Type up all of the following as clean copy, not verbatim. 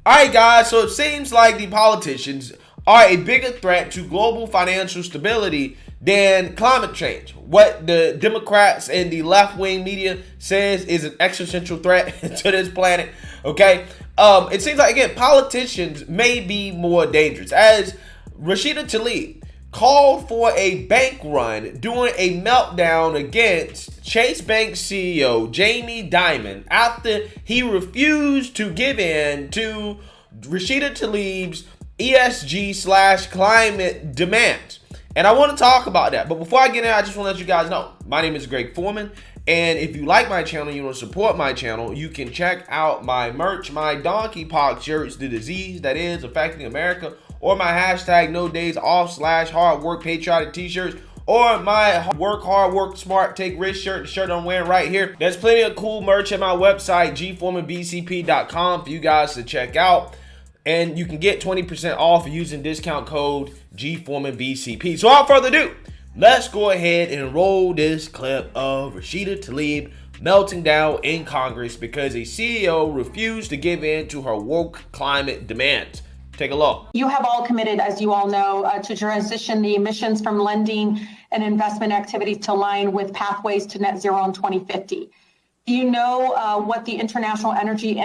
All right, guys, so it seems like the politicians are a bigger threat to global financial stability than climate change. What the Democrats and the left-wing media says is an existential threat to this planet, okay? It seems like, again, politicians may be more dangerous. As Rashida Tlaib called for a bank run during a meltdown against Chase Bank CEO Jamie Dimon after he refused to give in to Rashida Tlaib's ESG/climate demands. And I want to talk about that. But before I get in, I just want to let you guys know, my name is Greg Foreman. And if you like my channel, you want to support my channel, you can check out my merch, my donkey pox shirts, the disease that is affecting America, or my hashtag no days off / hard work patriotic t-shirts, or my work hard, work smart, take risk shirt, the shirt I'm wearing right here. There's plenty of cool merch at my website, gforemanbcp.com, for you guys to check out. And you can get 20% off using discount code gforemanbcp. So without further ado, let's go ahead and roll this clip of Rashida Tlaib melting down in Congress because a CEO refused to give in to her woke climate demands. Take a look. You have all committed, as you all know, to transition the emissions from lending and investment activities to align with pathways to net zero in 2050. Do you know what the International Energy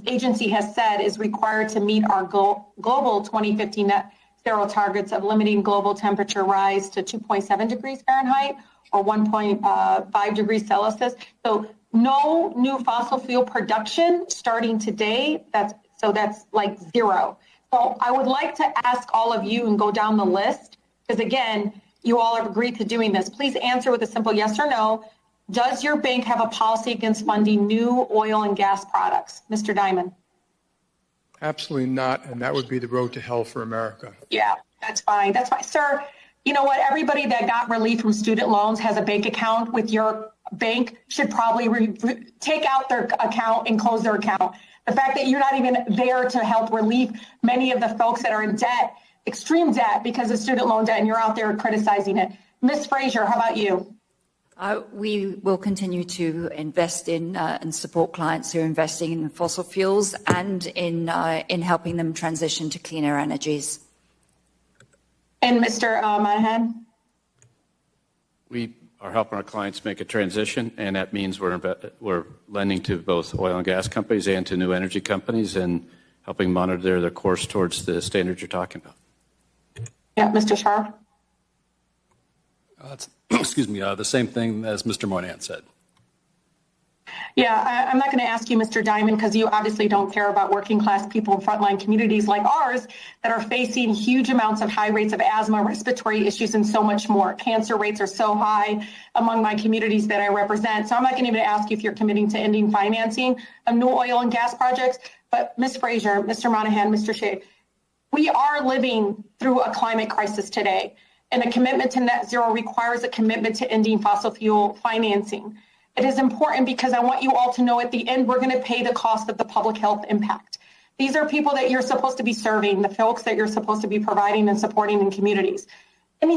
Agency has said is required to meet our global 2050 net zero targets of limiting global temperature rise to 2.7 degrees Fahrenheit or 1.5 degrees Celsius? So no new fossil fuel production starting today. That's like zero. So I would like to ask all of you and go down the list, because again, you all have agreed to doing this. Please answer with a simple yes or no. Does your bank have a policy against funding new oil and gas products? Mr. Dimon. Absolutely not, and that would be the road to hell for America. Yeah, that's fine. That's fine. Sir, you know what? Everybody that got relief from student loans has a bank account with your bank should probably take out their account and close their account. The fact that you're not even there to help relieve many of the folks that are in debt, extreme debt because of student loan debt, and you're out there criticizing it. Ms. Frazier, how about you? We will continue to invest in and support clients who are investing in fossil fuels and in helping them transition to cleaner energies. And Mr. Monahan? We are helping our clients make a transition, and that means we're lending to both oil and gas companies and to new energy companies and helping monitor their course towards the standards you're talking about. Yeah, Mr. Sharp? Excuse me, the same thing as Mr. Moynihan said. Yeah, I'm not going to ask you, Mr. Dimon, because you obviously don't care about working class people in frontline communities like ours that are facing huge amounts of high rates of asthma, respiratory issues, and so much more. Cancer rates are so high among my communities that I represent. So I'm not going to even ask you if you're committing to ending financing of new oil and gas projects. But Ms. Frazier, Mr. Monahan, Mr. Shea, we are living through a climate crisis today. And a commitment to net zero requires a commitment to ending fossil fuel financing. It is important because I want you all to know at the end, we're going to pay the cost of the public health impact. These are people that you're supposed to be serving, the folks that you're supposed to be providing and supporting in communities.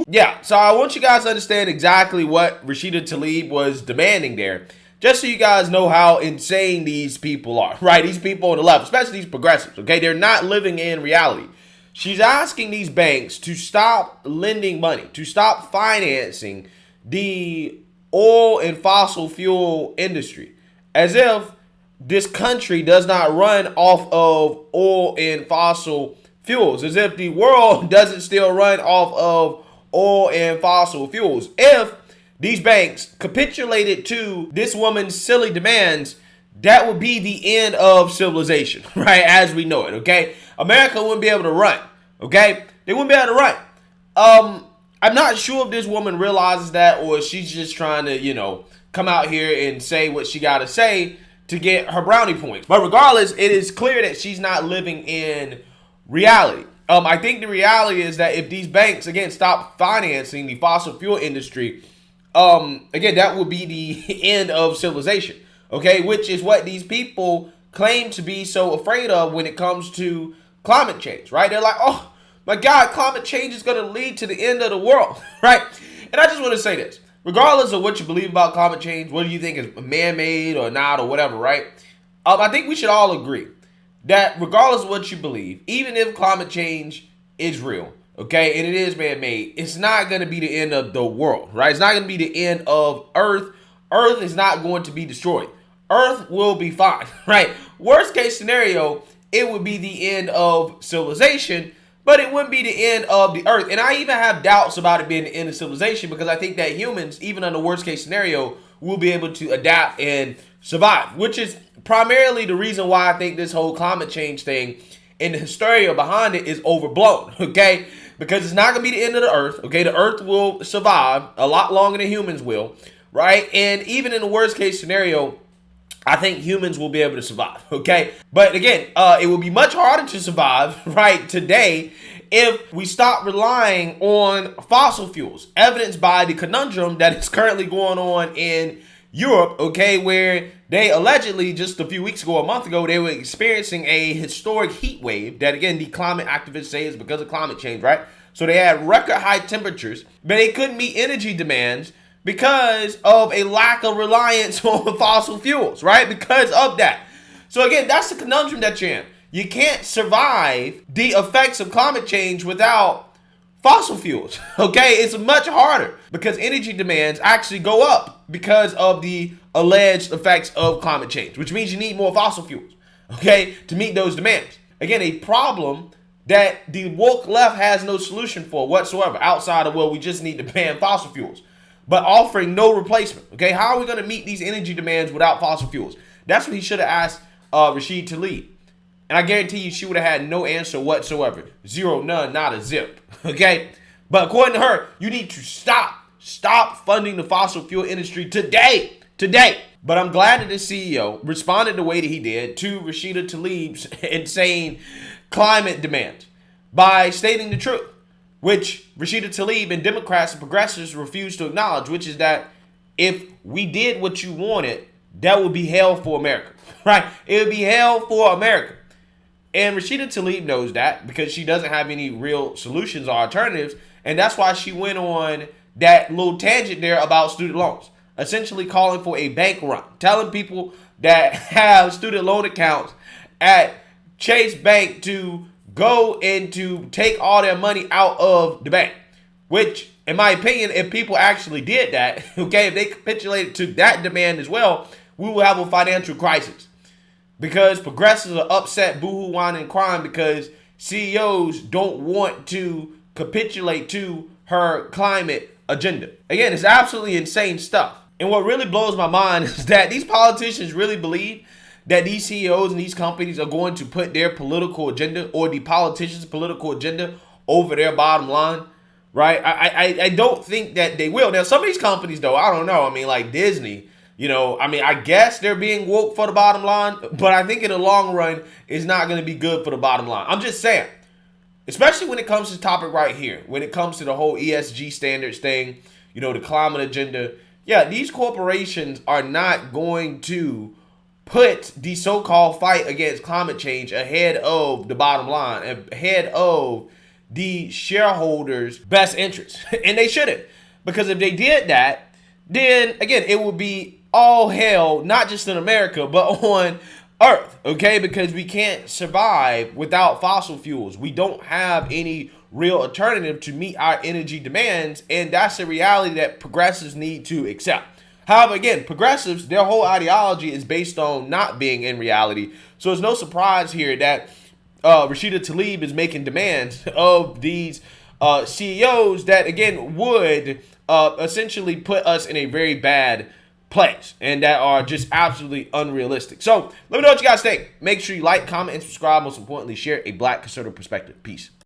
Yeah, so I want you guys to understand exactly what Rashida Tlaib was demanding there, just so you guys know how insane these people are, right? These people on the left, especially these progressives, okay? They're not living in reality. She's asking these banks to stop lending money, to stop financing the oil and fossil fuel industry, as if this country does not run off of oil and fossil fuels, as if the world doesn't still run off of oil and fossil fuels. If these banks capitulated to this woman's silly demands, that would be the end of civilization, right? As we know it, okay? America wouldn't be able to run, okay? They wouldn't be able to run. I'm not sure if this woman realizes that, or she's just trying to, come out here and say what she got to say to get her brownie points. But regardless, it is clear that she's not living in reality. I think the reality is that if these banks, again, stop financing the fossil fuel industry, again, that would be the end of civilization, okay? Which is what these people claim to be so afraid of when it comes to climate change, right? They're like, oh my God, climate change is going to lead to the end of the world, right? And I just want to say this, regardless of what you believe about climate change, whether you think it's man-made or not or whatever, right? I think we should all agree that regardless of what you believe, even if climate change is real, okay, and it is man-made, it's not going to be the end of the world, right? It's not going to be the end of Earth. Earth is not going to be destroyed. Earth will be fine, right? Worst case scenario, it would be the end of civilization, but it wouldn't be the end of the Earth. And I even have doubts about it being the end of civilization because I think that humans, even under worst case scenario, will be able to adapt and survive, which is primarily the reason why I think this whole climate change thing and the hysteria behind it is overblown, okay? Because it's not going to be the end of the Earth, okay? The Earth will survive a lot longer than humans will, right? And even in the worst case scenario, I think humans will be able to survive, okay? But again, it will be much harder to survive, right, today if we stop relying on fossil fuels, evidenced by the conundrum that is currently going on in Europe, okay, where they allegedly just a few weeks ago, a month ago, they were experiencing a historic heat wave that, again, the climate activists say is because of climate change, right? So they had record high temperatures, but they couldn't meet energy demands because of a lack of reliance on fossil fuels, right? Because of that. So again, that's the conundrum that you're in. You can't survive the effects of climate change without fossil fuels, okay? It's much harder because energy demands actually go up because of the alleged effects of climate change, which means you need more fossil fuels, okay, to meet those demands. Again, a problem that the woke left has no solution for whatsoever outside of, well, we just need to ban fossil fuels, but offering no replacement, okay? How are we going to meet these energy demands without fossil fuels? That's what he should have asked Rashida Tlaib. And I guarantee you she would have had no answer whatsoever. Zero, none, not a zip, okay? But according to her, you need to stop funding the fossil fuel industry today. But I'm glad that the CEO responded the way that he did to Rashida Tlaib's insane climate demands by stating the truth, which Rashida Tlaib and Democrats and progressives refuse to acknowledge, which is that if we did what you wanted, that would be hell for America, right? It would be hell for America. And Rashida Tlaib knows that because she doesn't have any real solutions or alternatives. And that's why she went on that little tangent there about student loans, essentially calling for a bank run, telling people that have student loan accounts at Chase Bank to go and to take all their money out of the bank, which, in my opinion, if people actually did that, okay, if they capitulated to that demand as well, we will have a financial crisis. Because progressives are upset, boohoo, whining, and crying because CEOs don't want to capitulate to her climate agenda. Again, it's absolutely insane stuff. And what really blows my mind is that these politicians really believe that these CEOs and these companies are going to put their political agenda or the politicians' political agenda over their bottom line, right? I don't think that they will. Now, some of these companies, though, I don't know. I mean, like Disney, you know, I mean, I guess they're being woke for the bottom line, but I think in the long run, it's not going to be good for the bottom line. I'm just saying, especially when it comes to the topic right here, when it comes to the whole ESG standards thing, you know, the climate agenda. Yeah, these corporations are not going to put the so-called fight against climate change ahead of the bottom line, ahead of the shareholders' best interests. And they shouldn't. Because if they did that, then, again, it would be all hell, not just in America, but on Earth, okay? Because we can't survive without fossil fuels. We don't have any real alternative to meet our energy demands, and that's a reality that progressives need to accept. However, again, progressives, their whole ideology is based on not being in reality. So it's no surprise here that Rashida Tlaib is making demands of these CEOs that, again, would essentially put us in a very bad place and that are just absolutely unrealistic. So let me know what you guys think. Make sure you like, comment, and subscribe. Most importantly, share a Black conservative perspective. Peace.